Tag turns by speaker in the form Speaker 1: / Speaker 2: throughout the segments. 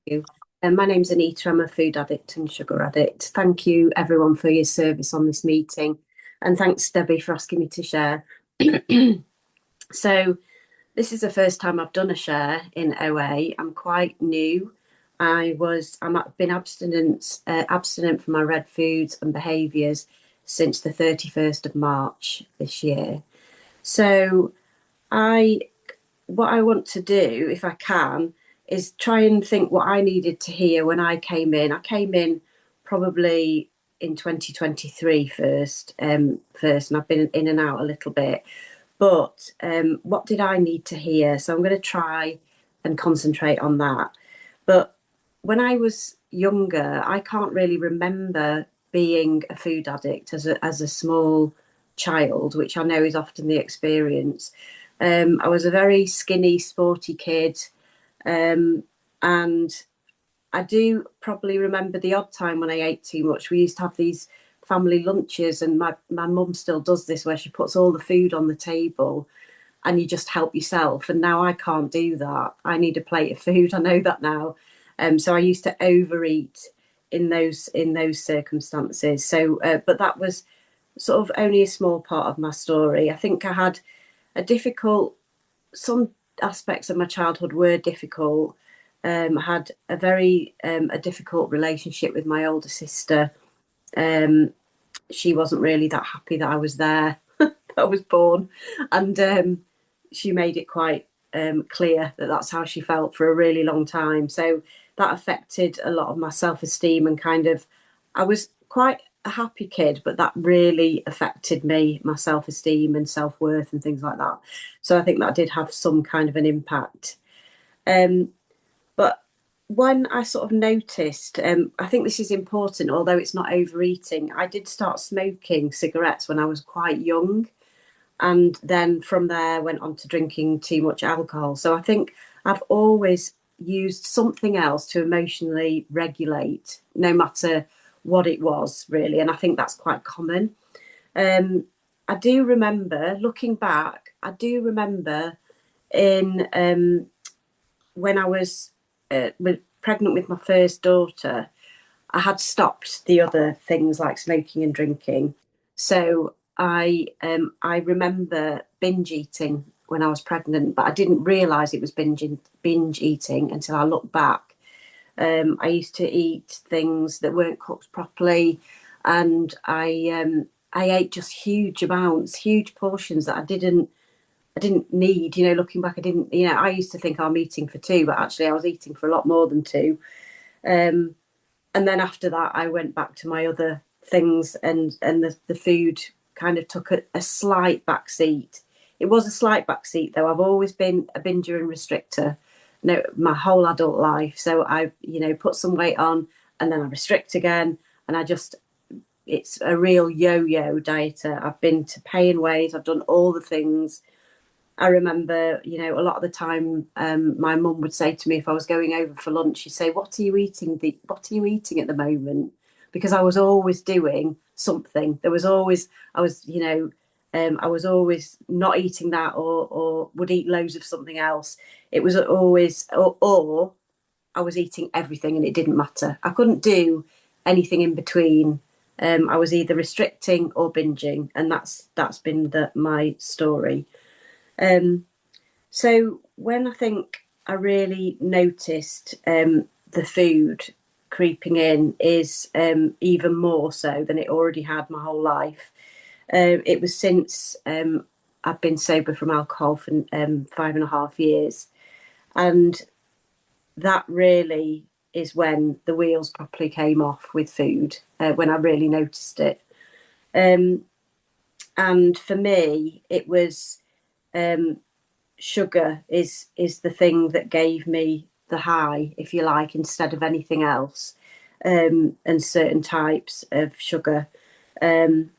Speaker 1: you. My name's Anita. I'm a food addict and sugar addict. Thank you, everyone, for your service on this meeting. And thanks, Debbie, for asking me to share. So, this is the first time I've done a share in OA. I'm quite new. I've been abstinent from my red foods and behaviours since the 31st of March this year. So, I what I want to do, if I can, is try and think what I needed to hear when I came in. I came in probably in 2023 first, and I've been in and out a little bit. But what did I need to hear? So I'm going to try and concentrate on that. But when I was younger, I can't really remember being a food addict as a small child, which I know is often the experience. I was a very skinny, sporty kid, and I do probably remember the odd time when I ate too much. We used to have these family lunches, and my mum still does this, where she puts all the food on the table and you just help yourself. And now I can't do that. I need a plate of food. I know that now. So I used to overeat in those circumstances. So, but that was sort of only a small part of my story. I think I had a difficult, some aspects of my childhood were difficult. I had a difficult relationship with my older sister. She wasn't really that happy that I was there, that I was born, and she made it quite clear that that's how she felt for a really long time. So that affected a lot of my self-esteem, and I was quite a happy kid, but that really affected me, my self-esteem and self-worth and things like that. So I think that did have some kind of an impact. But when I sort of noticed, I think this is important, although it's not overeating, I did start smoking cigarettes when I was quite young. And then from there went on to drinking too much alcohol. So I think I've always used something else to emotionally regulate, no matter what it was, really. And I think that's quite common. I do remember, looking back, I do remember in when I was pregnant with my first daughter, I had stopped the other things like smoking and drinking. So I remember binge eating when I was pregnant, but I didn't realise it was binge eating until I looked back. I used to eat things that weren't cooked properly, and I ate just huge amounts, huge portions that I didn't need. Looking back, I didn't. I used to think I'm eating for two, but actually I was eating for a lot more than two. Um, and then after that, I went back to my other things, and the food kind of took a slight backseat. It was a slight backseat, though. I've always been a binger and restrictor, no, my whole adult life. So I, put some weight on, and then I restrict again, and it's a real yo-yo dieter. I've been to paying ways. I've done all the things. I remember, a lot of the time, my mum would say to me if I was going over for lunch, she'd say, "What are you eating? What are you eating at the moment?" Because I was always doing something. There was always, I was always not eating that, or would eat loads of something else. It was always, or I was eating everything, and it didn't matter. I couldn't do anything in between. I was either restricting or binging, and that's been my story. Um, so when I think I really noticed the food creeping in is even more so than it already had my whole life. It was since I've been sober from alcohol for 5.5 years, and that really is when the wheels properly came off with food. When I really noticed it, um, and for me, it was. Um, Sugar is the thing that gave me the high, if you like, instead of anything else, and certain types of sugar. Um,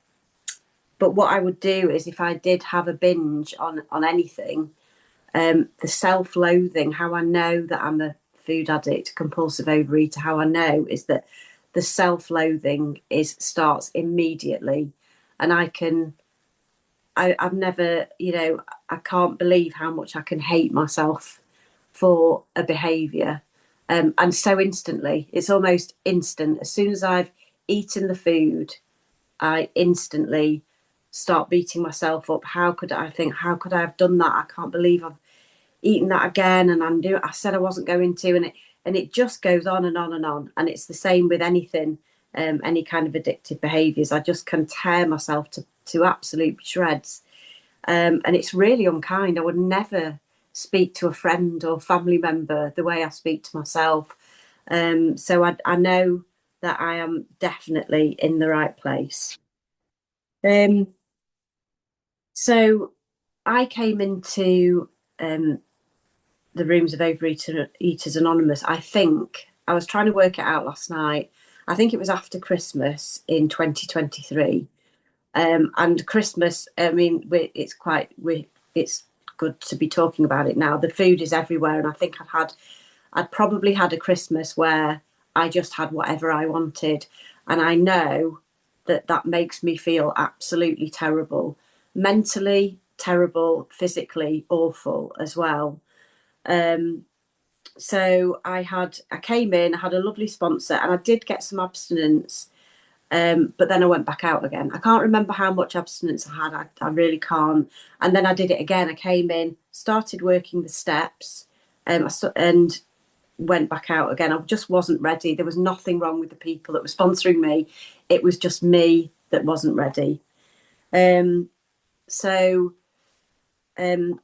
Speaker 1: but what I would do is, if I did have a binge on anything, the self-loathing, how I know that I'm a food addict, compulsive overeater, how I know is that the self-loathing starts immediately, and I've never, I can't believe how much I can hate myself for a behaviour. And so instantly, it's almost instant. As soon as I've eaten the food, I instantly start beating myself up. How could I have done that? I can't believe I've eaten that again. And I said I wasn't going to, and it just goes on and on and on. And it's the same with anything, any kind of addictive behaviours. I just can tear myself to absolute shreds. And it's really unkind. I would never speak to a friend or family member the way I speak to myself. So I know that I am definitely in the right place. Um, so I came into the rooms of Overeaters Anonymous. I think I was trying to work it out last night. I think it was after Christmas in 2023. And Christmas, I mean, it's good to be talking about it now. The food is everywhere, and I think I'd probably had a Christmas where I just had whatever I wanted, and I know that makes me feel absolutely terrible, mentally terrible, physically awful as well. Um, so I came in, I had a lovely sponsor, and I did get some abstinence, but then I went back out again. I can't remember how much abstinence I had. I really can't. And then I did it again. I came in, started working the steps, and went back out again. I just wasn't ready. There was nothing wrong with the people that were sponsoring me. It was just me that wasn't ready. Um, so um,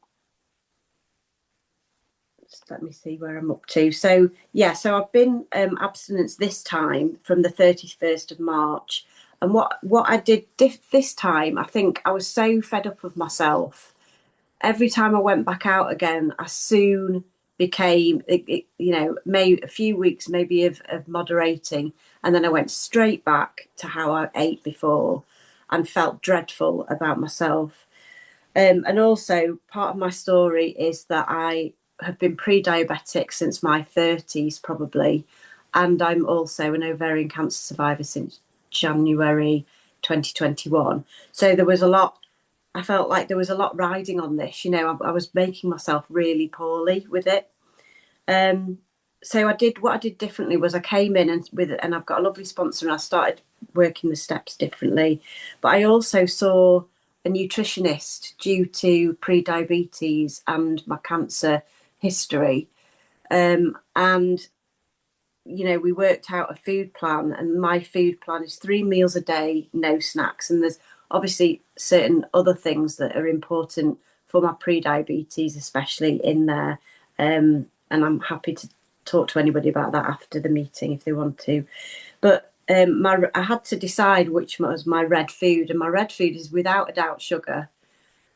Speaker 1: let me see where I'm up to. So yeah, so I've been abstinence this time from the 31st of March. And what I did this time, I think I was so fed up with myself. Every time I went back out again, I soon became, maybe a few weeks maybe of moderating, and then I went straight back to how I ate before, and felt dreadful about myself. And also, part of my story is that I have been pre-diabetic since my 30s, probably, and I'm also an ovarian cancer survivor since January 2021. So there was a lot. I felt like there was a lot riding on this. I was making myself really poorly with it. Um, so what I did differently was I came in and I've got a lovely sponsor, and I started working the steps differently. But I also saw a nutritionist due to pre-diabetes and my cancer history. And we worked out a food plan, and my food plan is 3 meals a day, no snacks. And there's obviously certain other things that are important for my pre-diabetes, especially in there. And I'm happy to talk to anybody about that after the meeting if they want to. But I had to decide which was my red food, and my red food is without a doubt sugar.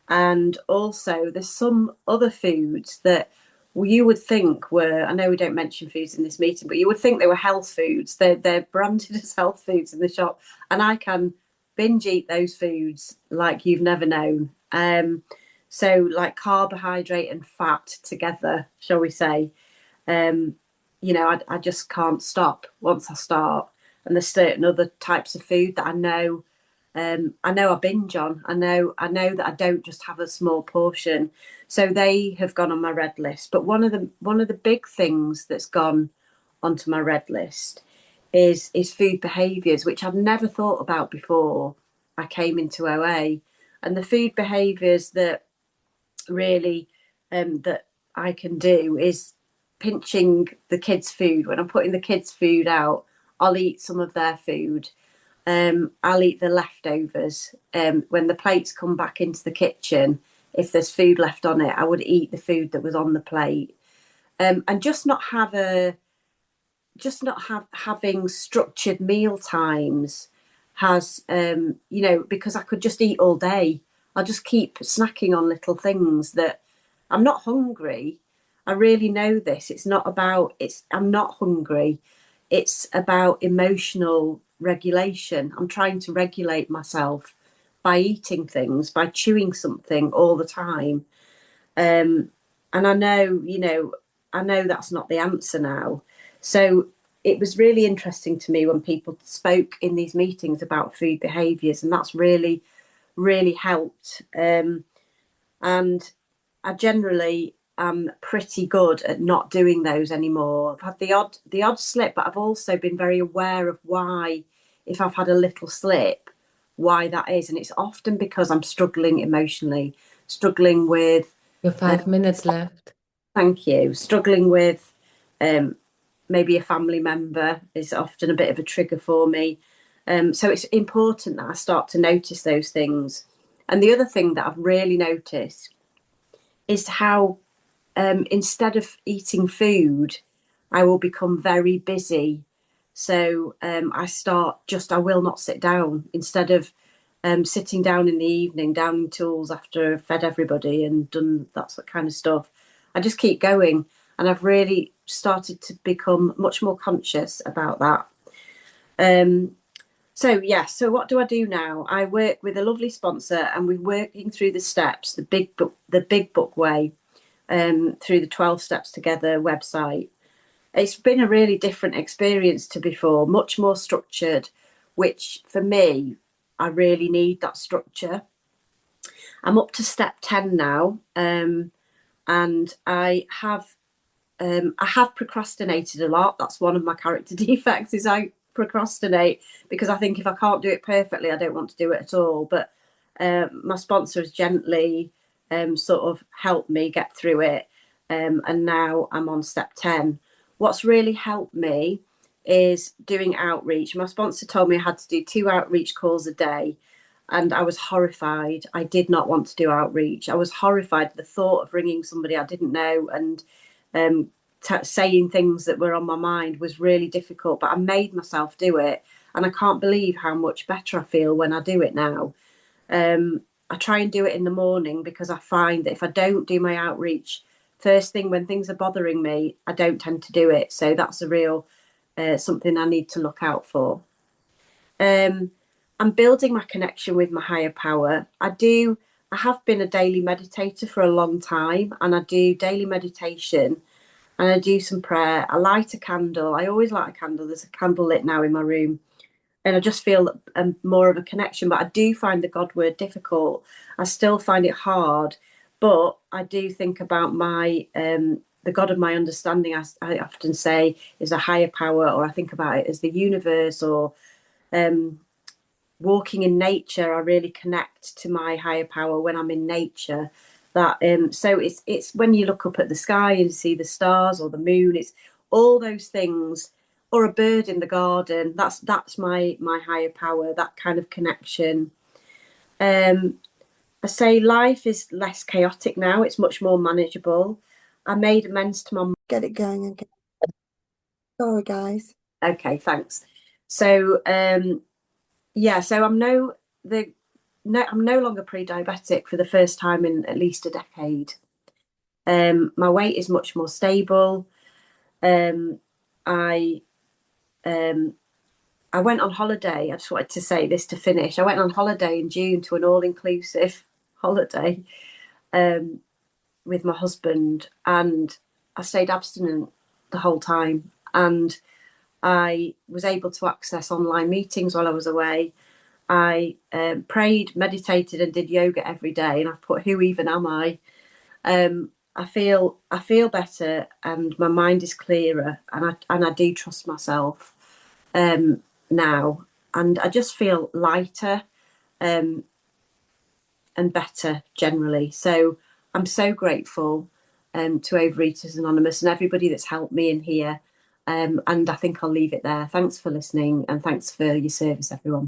Speaker 1: And also, there's some other foods that you would think were, I know we don't mention foods in this meeting, but you would think they were health foods. They're branded as health foods in the shop, and I can binge eat those foods like you've never known. So like carbohydrate and fat together, shall we say? Um, I just can't stop once I start. And there's certain other types of food that I know I binge on. I know that I don't just have a small portion. So they have gone on my red list. But one of the big things that's gone onto my red list is food behaviours, which I've never thought about before I came into OA. And the food behaviours that really that I can do is pinching the kids' food. When I'm putting the kids' food out, I'll eat some of their food. I'll eat the leftovers. When the plates come back into the kitchen, if there's food left on it, I would eat the food that was on the plate. And having structured meal times has, because I could just eat all day. I'll just keep snacking on little things that I'm not hungry. I really know this. I'm not hungry. It's about emotional regulation. I'm trying to regulate myself by eating things, by chewing something all the time. Um, and I know that's not the answer now. So it was really interesting to me when people spoke in these meetings about food behaviours, and that's really helped. And I generally am pretty good at not doing those anymore. I've had the odd slip, but I've also been very aware of why, if I've had a little slip, why that is. And it's often because I'm struggling emotionally, struggling with,
Speaker 2: Your 5 minutes left.
Speaker 1: thank you, struggling with um, maybe a family member is often a bit of a trigger for me. So it's important that I start to notice those things. And the other thing that I've really noticed is how instead of eating food, I will become very busy. So I will not sit down. Instead of sitting down in the evening, downing tools after I've fed everybody and done that sort of kind of stuff, I just keep going. And I've really started to become much more conscious about that. Um, so what do I do now? I work with a lovely sponsor, and we're working through the steps, the big book way, through the 12 Steps Together website. It's been a really different experience to before, much more structured, which for me, I really need that structure. I'm up to step 10 now, and I have procrastinated a lot. That's one of my character defects is I procrastinate because I think if I can't do it perfectly, I don't want to do it at all. But my sponsor has gently sort of helped me get through it. And now I'm on step 10. What's really helped me is doing outreach. My sponsor told me I had to do 2 outreach calls a day. And I was horrified. I did not want to do outreach. I was horrified at the thought of ringing somebody I didn't know and um, saying things that were on my mind was really difficult, but I made myself do it. And I can't believe how much better I feel when I do it now. I try and do it in the morning because I find that if I don't do my outreach first thing when things are bothering me, I don't tend to do it. So that's a real something I need to look out for. Um, I'm building my connection with my higher power. I have been a daily meditator for a long time, and I do daily meditation and I do some prayer. I light a candle. I always light a candle. There's a candle lit now in my room. And I just feel more of a connection. But I do find the God word difficult. I still find it hard. But I do think about the God of my understanding, I often say, is a higher power, or I think about it as the universe, or um, walking in nature. I really connect to my higher power when I'm in nature. So it's when you look up at the sky and see the stars or the moon, it's all those things, or a bird in the garden. That's my higher power, that kind of connection. um I say life is less chaotic now, it's much more manageable. I made amends to my
Speaker 3: Get it going again. Sorry, guys.
Speaker 1: okay, thanks. So yeah, so I'm no longer pre-diabetic for the first time in at least a decade. My weight is much more stable. Um, I um, I went on holiday. I just wanted to say this to finish. I went on holiday in June to an all-inclusive holiday um, with my husband, and I stayed abstinent the whole time. And I was able to access online meetings while I was away. I prayed, meditated, and did yoga every day. And I put, "Who even am I?" I feel better, and my mind is clearer, and I do trust myself now, and I just feel lighter um, and better generally. So I'm so grateful to Overeaters Anonymous and everybody that's helped me in here. And I think I'll leave it there. Thanks for listening, and thanks for your service, everyone.